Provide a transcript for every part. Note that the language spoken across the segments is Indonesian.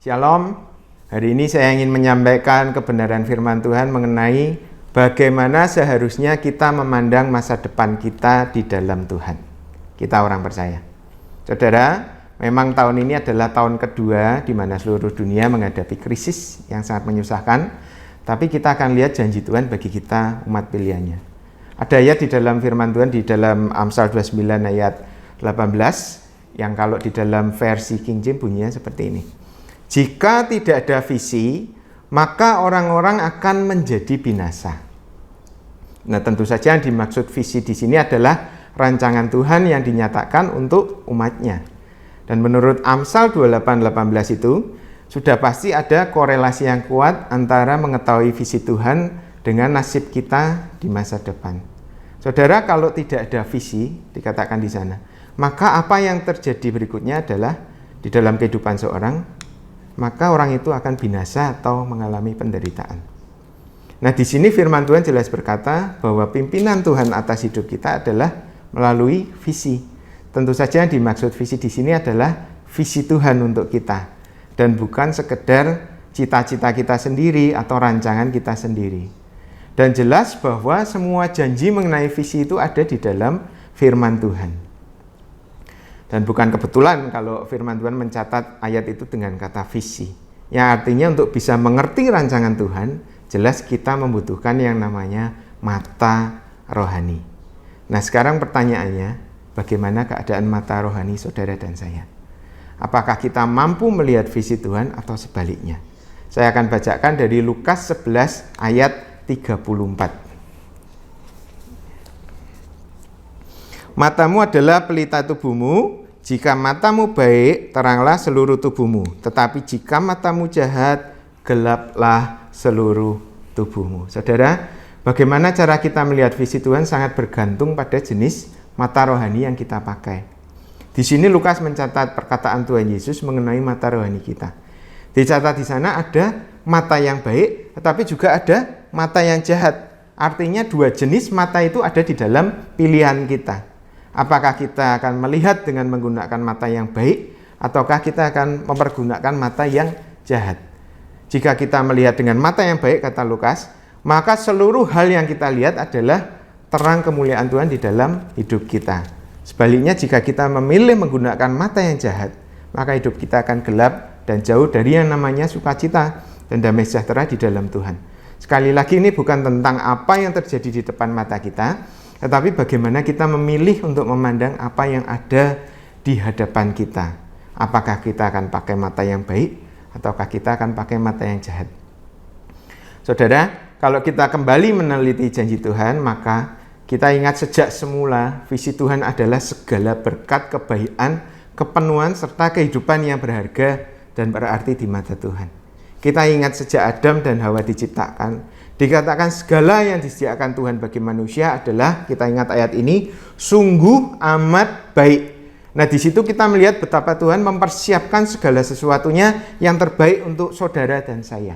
Shalom, hari ini saya ingin menyampaikan kebenaran firman Tuhan mengenai bagaimana seharusnya kita memandang masa depan kita di dalam Tuhan. Kita orang percaya. Saudara, memang tahun ini adalah tahun kedua di mana seluruh dunia menghadapi krisis yang sangat menyusahkan, tapi kita akan lihat janji Tuhan bagi kita umat pilihannya. Ada ayat di dalam firman Tuhan di dalam Amsal 29 ayat 18 yang kalau di dalam versi King James bunyinya seperti ini. Jika tidak ada visi, maka orang-orang akan menjadi binasa. Nah, tentu saja yang dimaksud visi di sini adalah rancangan Tuhan yang dinyatakan untuk umatnya. Dan menurut Amsal 28:18 itu, sudah pasti ada korelasi yang kuat antara mengetahui visi Tuhan dengan nasib kita di masa depan. Saudara, kalau tidak ada visi, dikatakan di sana, maka apa yang terjadi berikutnya adalah di dalam kehidupan seorang, maka orang itu akan binasa atau mengalami penderitaan. Nah, di sini firman Tuhan jelas berkata bahwa pimpinan Tuhan atas hidup kita adalah melalui visi. Tentu saja yang dimaksud visi di sini adalah visi Tuhan untuk kita dan bukan sekedar cita-cita kita sendiri atau rancangan kita sendiri. Dan jelas bahwa semua janji mengenai visi itu ada di dalam firman Tuhan. Dan bukan kebetulan kalau firman Tuhan mencatat ayat itu dengan kata visi. Yang artinya untuk bisa mengerti rancangan Tuhan, jelas kita membutuhkan yang namanya mata rohani. Nah, sekarang pertanyaannya, bagaimana keadaan mata rohani saudara dan saya? Apakah kita mampu melihat visi Tuhan atau sebaliknya? Saya akan bacakan dari Lukas 11 ayat 34. Matamu adalah pelita tubuhmu. Jika matamu baik, teranglah seluruh tubuhmu. Tetapi jika matamu jahat, gelaplah seluruh tubuhmu. Saudara, bagaimana cara kita melihat visi Tuhan sangat bergantung pada jenis mata rohani yang kita pakai. Di sini Lukas mencatat perkataan Tuhan Yesus mengenai mata rohani kita. Dicatat di sana ada mata yang baik, tetapi juga ada mata yang jahat. Artinya dua jenis mata itu ada di dalam pilihan kita. Apakah kita akan melihat dengan menggunakan mata yang baik, ataukah kita akan mempergunakan mata yang jahat? Jika kita melihat dengan mata yang baik, kata Lukas, maka seluruh hal yang kita lihat adalah terang kemuliaan Tuhan di dalam hidup kita. Sebaliknya, jika kita memilih menggunakan mata yang jahat, maka hidup kita akan gelap dan jauh dari yang namanya sukacita dan damai sejahtera di dalam Tuhan. Sekali lagi, ini bukan tentang apa yang terjadi di depan mata kita, tetapi bagaimana kita memilih untuk memandang apa yang ada di hadapan kita. Apakah kita akan pakai mata yang baik, ataukah kita akan pakai mata yang jahat? Saudara, kalau kita kembali meneliti janji Tuhan, maka kita ingat sejak semula visi Tuhan adalah segala berkat, kebaikan, kepenuhan, serta kehidupan yang berharga dan berarti di mata Tuhan. Kita ingat sejak Adam dan Hawa diciptakan, dikatakan segala yang disediakan Tuhan bagi manusia adalah, kita ingat ayat ini, sungguh amat baik. Nah, di situ kita melihat betapa Tuhan mempersiapkan segala sesuatunya yang terbaik untuk saudara dan saya.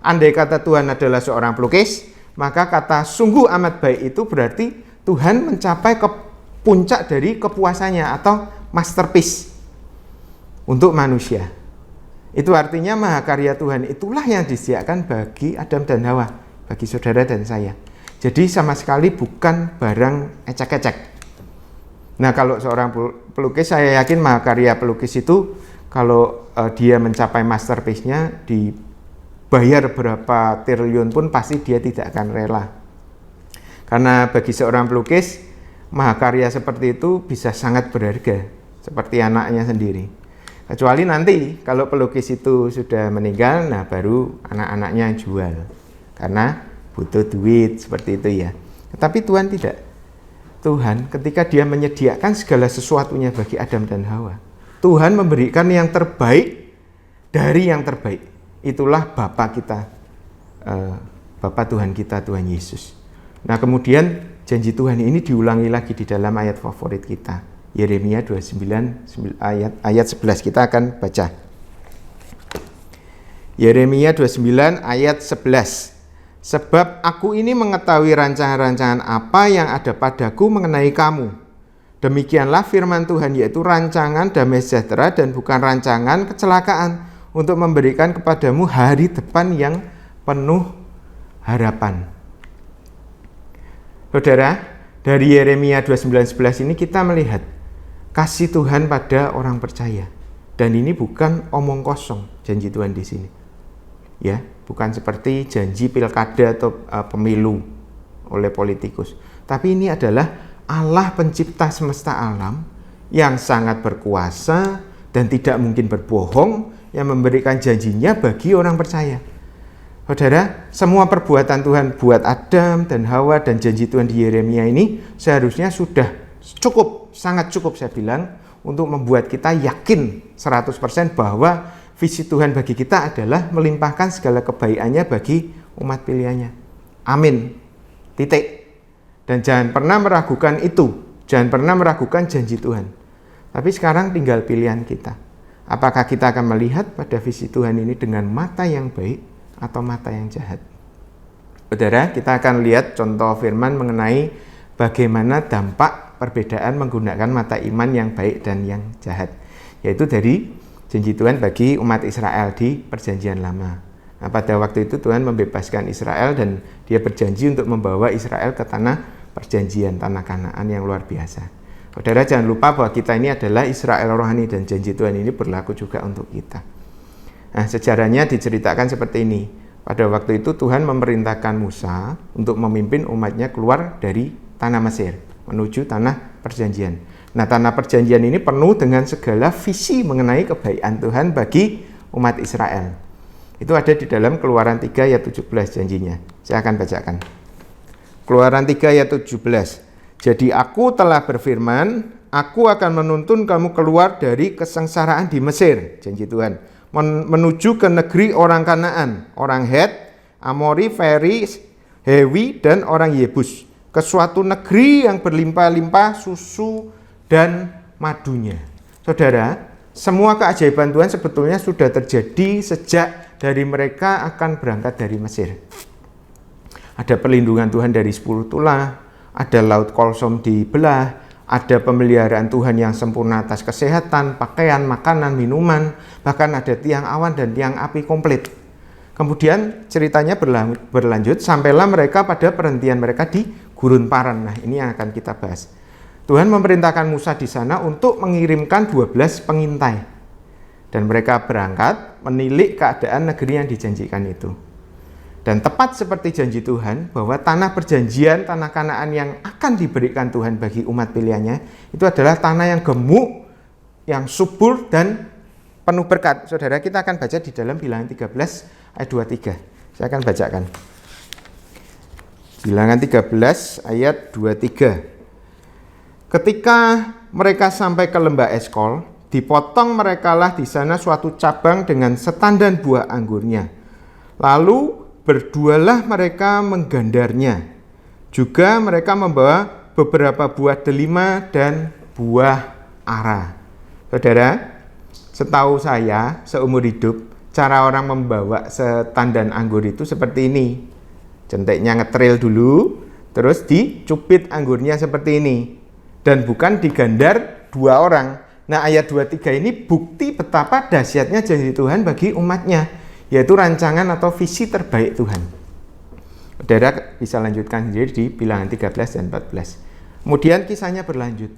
Andai kata Tuhan adalah seorang pelukis, maka kata sungguh amat baik itu berarti Tuhan mencapai ke puncak dari kepuasannya atau masterpiece untuk manusia. Itu artinya mahakarya Tuhan itulah yang disediakan bagi Adam dan Hawa, bagi saudara dan saya. Jadi sama sekali bukan barang ecek-ecek. Nah, kalau seorang pelukis, saya yakin mahakarya pelukis itu kalau dia mencapai masterpiece-nya, dibayar berapa triliun pun pasti dia tidak akan rela. Karena bagi seorang pelukis, mahakarya seperti itu bisa sangat berharga, seperti anaknya sendiri. Kecuali nanti kalau pelukis itu sudah meninggal, nah baru anak-anaknya jual. Karena butuh duit, seperti itu ya. Tetapi Tuhan tidak. Tuhan ketika dia menyediakan segala sesuatunya bagi Adam dan Hawa, Tuhan memberikan yang terbaik dari yang terbaik. Itulah Bapa kita, Bapa Tuhan kita, Tuhan Yesus. Nah, kemudian janji Tuhan ini diulangi lagi di dalam ayat favorit kita, Yeremia 29 ayat 11. Kita akan baca. Yeremia 29 ayat 11. Sebab aku ini mengetahui rancangan-rancangan apa yang ada padaku mengenai kamu. Demikianlah firman Tuhan, yaitu rancangan damai sejahtera dan bukan rancangan kecelakaan, untuk memberikan kepadamu hari depan yang penuh harapan. Saudara, dari Yeremia 29:11 ini kita melihat kasih Tuhan pada orang percaya. Dan ini bukan omong kosong janji Tuhan di sini. Ya, bukan seperti janji pilkada atau pemilu oleh politikus. Tapi ini adalah Allah pencipta semesta alam yang sangat berkuasa dan tidak mungkin berbohong, yang memberikan janjinya bagi orang percaya. Saudara, semua perbuatan Tuhan buat Adam dan Hawa dan janji Tuhan di Yeremia ini seharusnya sudah cukup, sangat cukup saya bilang, untuk membuat kita yakin 100% bahwa visi Tuhan bagi kita adalah melimpahkan segala kebaikannya bagi umat pilihannya. Amin. Titik. Dan jangan pernah meragukan itu. Jangan pernah meragukan janji Tuhan. Tapi sekarang tinggal pilihan kita. Apakah kita akan melihat pada visi Tuhan ini dengan mata yang baik atau mata yang jahat? Saudara, kita akan lihat contoh firman mengenai bagaimana dampak perbedaan menggunakan mata iman yang baik dan yang jahat. Yaitu dari janji Tuhan bagi umat Israel di Perjanjian Lama. Nah, pada waktu itu Tuhan membebaskan Israel dan dia berjanji untuk membawa Israel ke tanah perjanjian, tanah Kanaan yang luar biasa. Saudara, jangan lupa bahwa kita ini adalah Israel rohani dan janji Tuhan ini berlaku juga untuk kita. Nah, sejarahnya diceritakan seperti ini. Pada waktu itu Tuhan memerintahkan Musa untuk memimpin umatnya keluar dari tanah Mesir menuju tanah perjanjian. Nah, tanah perjanjian ini penuh dengan segala visi mengenai kebaikan Tuhan bagi umat Israel. Itu ada di dalam Keluaran 3 ayat 17 janjinya. Saya akan bacakan. Keluaran 3 ayat 17. Jadi aku telah berfirman, aku akan menuntun kamu keluar dari kesengsaraan di Mesir, janji Tuhan, menuju ke negeri orang Kanaan, orang Het, Amori, Feris, Hewi, dan orang Yebus, ke suatu negeri yang berlimpah-limpah susu dan madunya. Saudara, semua keajaiban Tuhan sebetulnya sudah terjadi sejak dari mereka akan berangkat dari Mesir. Ada perlindungan Tuhan dari 10 tulah, ada laut Kolsom dibelah, ada pemeliharaan Tuhan yang sempurna atas kesehatan, pakaian, makanan, minuman, bahkan ada tiang awan dan tiang api komplit. Kemudian ceritanya berlanjut sampailah mereka pada perhentian mereka di Gurun Paran. Nah, ini yang akan kita bahas. Tuhan memerintahkan Musa di sana untuk mengirimkan 12 pengintai. Dan mereka berangkat menilik keadaan negeri yang dijanjikan itu. Dan tepat seperti janji Tuhan bahwa tanah perjanjian, tanah Kanaan yang akan diberikan Tuhan bagi umat pilihannya, itu adalah tanah yang gemuk, yang subur dan penuh berkat. Saudara, kita akan baca di dalam Bilangan 13 ayat 23. Saya akan bacakan. Bilangan 13 ayat 23. Ketika mereka sampai ke lembah Eskol, dipotong merekalah di sana suatu cabang dengan setandan buah anggurnya. Lalu berdualah mereka menggandarnya. Juga mereka membawa beberapa buah delima dan buah ara. Saudara, setahu saya seumur hidup, cara orang membawa setandan anggur itu seperti ini. Jentiknya ngetril dulu, terus dicupit anggurnya seperti ini. Dan bukan digandar 2 orang. Nah, ayat 23 ini bukti betapa dahsyatnya janji Tuhan bagi umatnya, yaitu rancangan atau visi terbaik Tuhan. Saudara bisa lanjutkan sendiri di Bilangan 13 dan 14. Kemudian kisahnya berlanjut.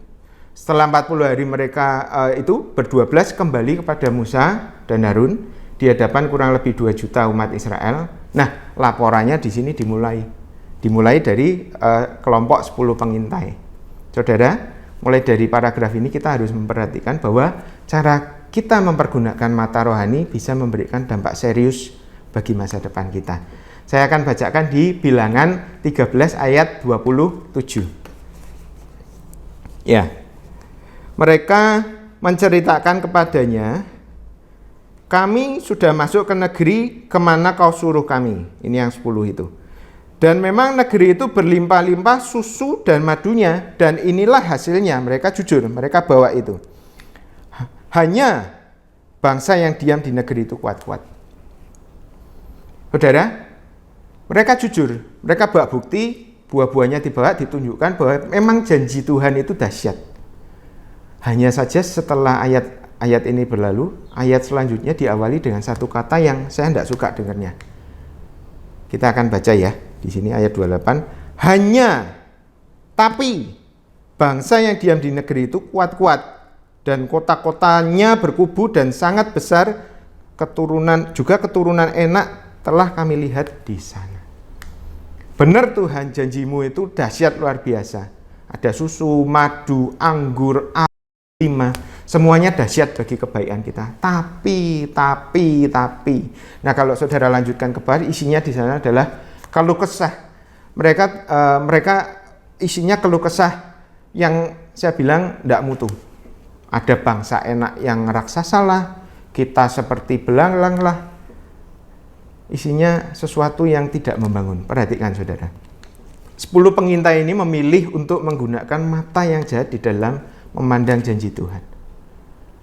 Setelah 40 hari mereka itu ber-12 kembali kepada Musa dan Harun di hadapan kurang lebih 2 juta umat Israel. Nah, laporannya di sini dimulai dari kelompok 10 pengintai. Saudara, mulai dari paragraf ini kita harus memperhatikan bahwa cara kita mempergunakan mata rohani bisa memberikan dampak serius bagi masa depan kita. Saya akan bacakan di Bilangan 13 ayat 27. Ya. Mereka menceritakan kepadanya, kami sudah masuk ke negeri kemana kau suruh kami. Ini yang 10 itu. Dan memang negeri itu berlimpah-limpah susu dan madunya. Dan inilah hasilnya. Mereka jujur, mereka bawa itu. Hanya bangsa yang diam di negeri itu kuat-kuat. Saudara, mereka jujur. Mereka bawa bukti, buah-buahnya dibawa, ditunjukkan bahwa memang janji Tuhan itu dahsyat. Hanya saja setelah ayat ayat ini berlalu, ayat selanjutnya diawali dengan satu kata yang saya tidak suka dengarnya. Kita akan baca ya, di sini ayat 28. Hanya, tapi, bangsa yang diam di negeri itu kuat-kuat, dan kota-kotanya berkubu dan sangat besar, keturunan Enak telah kami lihat di sana. Benar Tuhan, janjimu itu dahsyat luar biasa. Ada susu, madu, anggur, lima, semuanya dahsyat bagi kebaikan kita. Tapi. Nah, kalau saudara lanjutkan ke bawah, isinya di sana adalah keluh kesah. Mereka isinya keluh kesah yang saya bilang tidak mutu. Ada bangsa Enak yang raksasa lah, kita seperti belalang lah. Isinya sesuatu yang tidak membangun. Perhatikan saudara. 10 pengintai ini memilih untuk menggunakan mata yang jahat di dalam memandang janji Tuhan.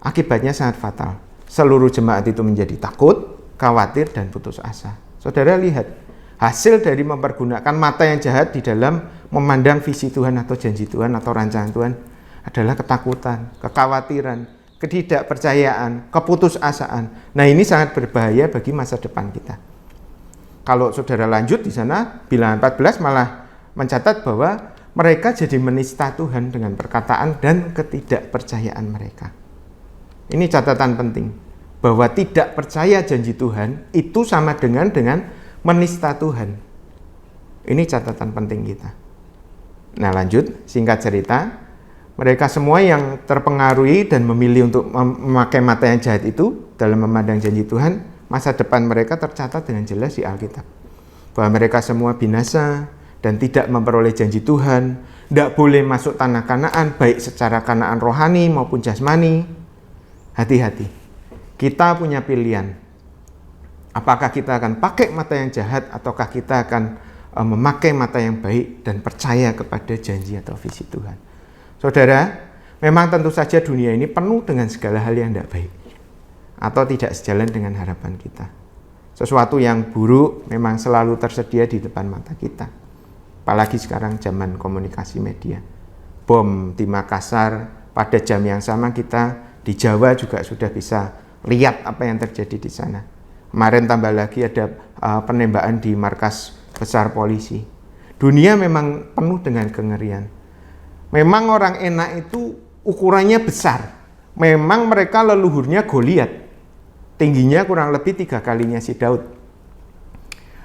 Akibatnya sangat fatal. Seluruh jemaat itu menjadi takut, khawatir, dan putus asa. Saudara lihat, hasil dari mempergunakan mata yang jahat di dalam memandang visi Tuhan atau janji Tuhan atau rancangan Tuhan adalah ketakutan, kekhawatiran, ketidakpercayaan, keputusasaan. Nah, ini sangat berbahaya bagi masa depan kita. Kalau saudara lanjut di sana, bilangan 14 malah mencatat bahwa mereka jadi menista Tuhan dengan perkataan dan ketidakpercayaan mereka. Ini catatan penting, bahwa tidak percaya janji Tuhan itu sama dengan menista Tuhan. Ini catatan penting kita. Nah, lanjut, singkat cerita, mereka semua yang terpengaruhi dan memilih untuk memakai mata yang jahat itu dalam memandang janji Tuhan, masa depan mereka tercatat dengan jelas di Alkitab. Bahwa mereka semua binasa dan tidak memperoleh janji Tuhan, tidak boleh masuk tanah Kanaan, baik secara Kanaan rohani maupun jasmani. Hati-hati, kita punya pilihan. Apakah kita akan pakai mata yang jahat, ataukah kita akan memakai mata yang baik dan percaya kepada janji atau visi Tuhan. Saudara, memang tentu saja dunia ini penuh dengan segala hal yang tidak baik, atau tidak sejalan dengan harapan kita. Sesuatu yang buruk memang selalu tersedia di depan mata kita. Apalagi sekarang zaman komunikasi media. Bom di Makassar, pada jam yang sama kita di Jawa juga sudah bisa lihat apa yang terjadi di sana. Kemarin tambah lagi ada penembakan di markas besar polisi. Dunia memang penuh dengan kengerian. Memang orang Enak itu ukurannya besar. Memang mereka leluhurnya Goliat. Tingginya kurang lebih 3 kalinya si Daud.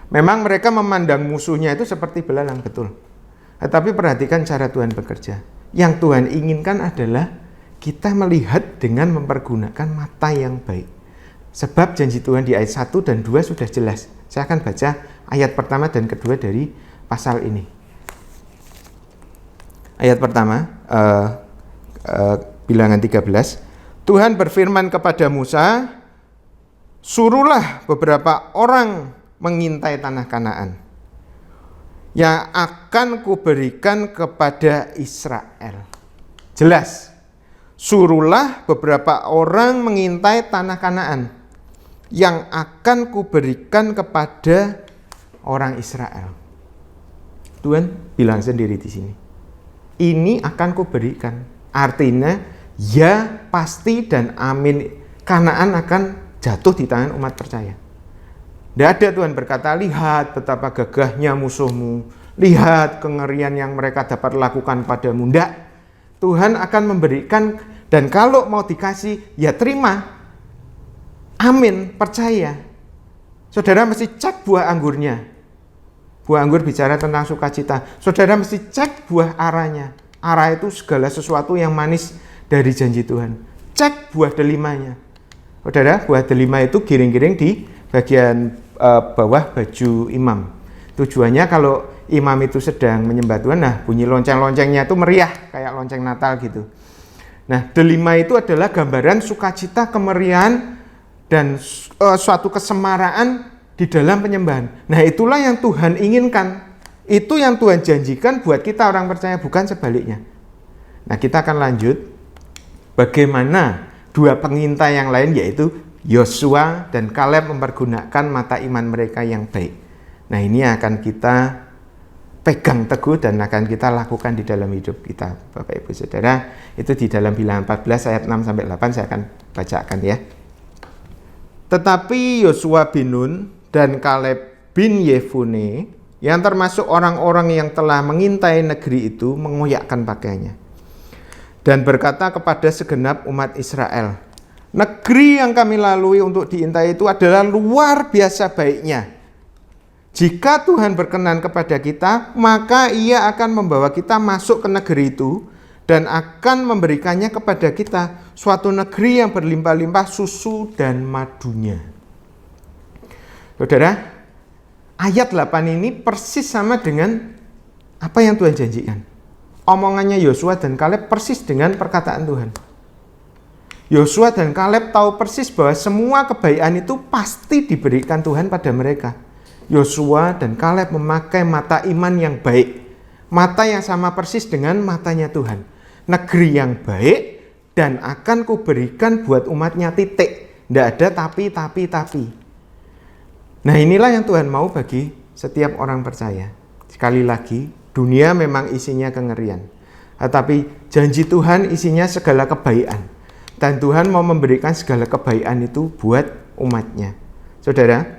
Memang mereka memandang musuhnya itu seperti belalang, betul. Tetapi perhatikan cara Tuhan bekerja. Yang Tuhan inginkan adalah kita melihat dengan mempergunakan mata yang baik. Sebab janji Tuhan di ayat 1 dan 2 sudah jelas. Saya akan baca ayat pertama dan kedua dari pasal ini. Ayat pertama, bilangan 13. Tuhan berfirman kepada Musa, suruhlah beberapa orang mengintai tanah Kanaan yang akan kuberikan kepada Israel. Jelas, suruhlah beberapa orang mengintai tanah Kanaan yang akan kuberikan kepada orang Israel. Tuhan bilang sendiri di sini, ini akan kuberikan. Artinya, ya pasti dan amin, Kanaan akan jatuh di tangan umat percaya. Tidak ada Tuhan berkata, lihat betapa gagahnya musuhmu, lihat kengerian yang mereka dapat lakukan padamu. Tidak, Tuhan akan memberikan, dan kalau mau dikasih, ya terima. Amin, percaya. Saudara mesti cek buah anggurnya. Buah anggur bicara tentang sukacita. Saudara mesti cek buah aranya. Ara itu segala sesuatu yang manis dari janji Tuhan. Cek buah delimanya. Saudara, buah delima itu giring-giring di bagian bawah baju imam. Tujuannya kalau imam itu sedang menyembah Tuhan, nah bunyi lonceng-loncengnya itu meriah kayak lonceng Natal gitu. Nah, delima itu adalah gambaran sukacita, kemeriahan, dan suatu kesemaraan di dalam penyembahan. Nah, itulah yang Tuhan inginkan. Itu yang Tuhan janjikan buat kita orang percaya, bukan sebaliknya. Nah, kita akan lanjut bagaimana dua pengintai yang lain, yaitu Yosua dan Kaleb, mempergunakan mata iman mereka yang baik. Nah, ini akan kita pegang teguh dan akan kita lakukan di dalam hidup kita, Bapak Ibu Saudara. Itu di dalam Bilangan 14 ayat 6 sampai 8 saya akan bacakan ya. Tetapi Yosua bin Nun dan Kaleb bin Yefune yang termasuk orang-orang yang telah mengintai negeri itu mengoyakkan pakaiannya dan berkata kepada segenap umat Israel, negeri yang kami lalui untuk diintai itu adalah luar biasa baiknya. Jika Tuhan berkenan kepada kita, maka Ia akan membawa kita masuk ke negeri itu dan akan memberikannya kepada kita, suatu negeri yang berlimpah-limpah susu dan madunya. Saudara, ayat 8 ini persis sama dengan apa yang Tuhan janjikan. Omongannya Yosua dan Kaleb persis dengan perkataan Tuhan. Yosua dan Kaleb tahu persis bahwa semua kebaikan itu pasti diberikan Tuhan pada mereka. Yosua dan Kaleb memakai mata iman yang baik. Mata yang sama persis dengan matanya Tuhan. Negeri yang baik dan akan kuberikan buat umatnya, titik. Tidak ada tapi. Nah, inilah yang Tuhan mau bagi setiap orang percaya. Sekali lagi, dunia memang isinya kengerian. Tetapi janji Tuhan isinya segala kebaikan. Dan Tuhan mau memberikan segala kebaikan itu buat umatnya. Saudara,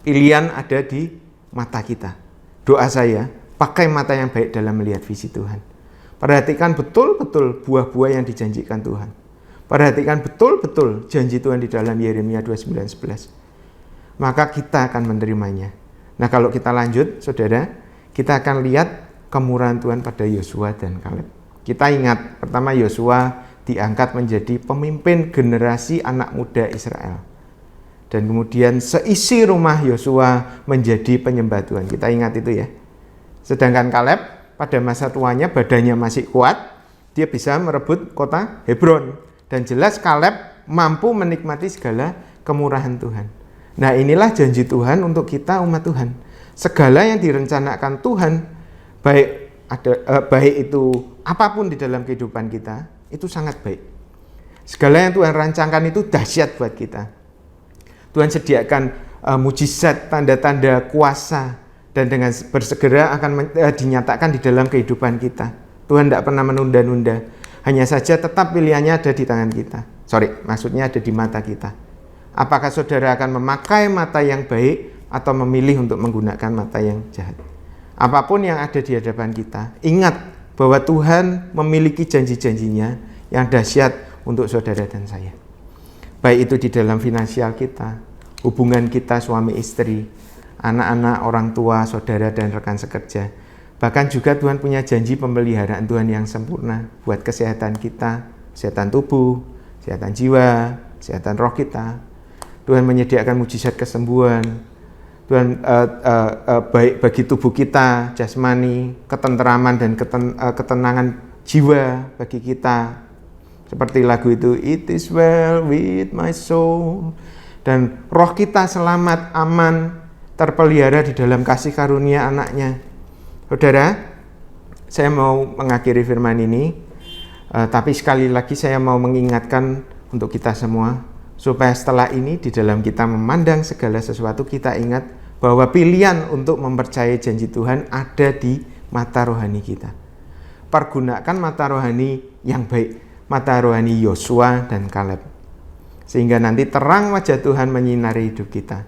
pilihan ada di mata kita. Doa saya, pakai mata yang baik dalam melihat visi Tuhan. Perhatikan betul-betul buah-buah yang dijanjikan Tuhan. Perhatikan betul-betul janji Tuhan di dalam Yeremia 29:11. Maka kita akan menerimanya. Nah, kalau kita lanjut, saudara, kita akan lihat kemurahan Tuhan pada Yosua dan Kaleb. Kita ingat, pertama Yosua diangkat menjadi pemimpin generasi anak muda Israel. Dan kemudian seisi rumah Yosua menjadi penyembah Tuhan. Kita ingat itu ya. Sedangkan Kaleb pada masa tuanya badannya masih kuat. Dia bisa merebut kota Hebron. Dan jelas Kaleb mampu menikmati segala kemurahan Tuhan. Nah, inilah janji Tuhan untuk kita umat Tuhan. Segala yang direncanakan Tuhan, baik itu apapun di dalam kehidupan kita, itu sangat baik. Segala yang Tuhan rancangkan itu dahsyat buat kita. Tuhan sediakan mujizat, tanda-tanda kuasa, dan dengan bersegera akan dinyatakan di dalam kehidupan kita. Tuhan tidak pernah menunda-nunda. Hanya saja tetap pilihannya ada di tangan kita. Maksudnya ada di mata kita. Apakah saudara akan memakai mata yang baik atau memilih untuk menggunakan mata yang jahat? Apapun yang ada di hadapan kita, ingat bahwa Tuhan memiliki janji-janjinya yang dahsyat untuk saudara dan saya. Baik itu di dalam finansial kita, hubungan kita suami istri, anak-anak, orang tua, saudara, dan rekan sekerja. Bahkan juga Tuhan punya janji pemeliharaan Tuhan yang sempurna buat kesehatan kita, kesehatan tubuh, kesehatan jiwa, kesehatan roh kita. Tuhan menyediakan mujizat kesembuhan. Tuhan baik bagi tubuh kita, jasmani, ketenteraman dan ketenangan jiwa bagi kita. Seperti lagu itu, It is well with my soul. Dan roh kita selamat, aman, terpelihara di dalam kasih karunia anaknya. Saudara, saya mau mengakhiri firman ini, tapi sekali lagi saya mau mengingatkan untuk kita semua, supaya setelah ini di dalam kita memandang segala sesuatu, kita ingat bahwa pilihan untuk mempercayai janji Tuhan ada di mata rohani kita. Pergunakan mata rohani yang baik, mata rohani Yosua dan Kaleb, sehingga nanti terang wajah Tuhan menyinari hidup kita.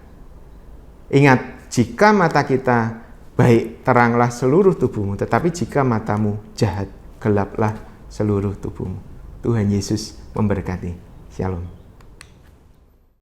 Ingat, jika mata kita baik, teranglah seluruh tubuhmu, tetapi jika matamu jahat, gelaplah seluruh tubuhmu. Tuhan Yesus memberkati. Shalom.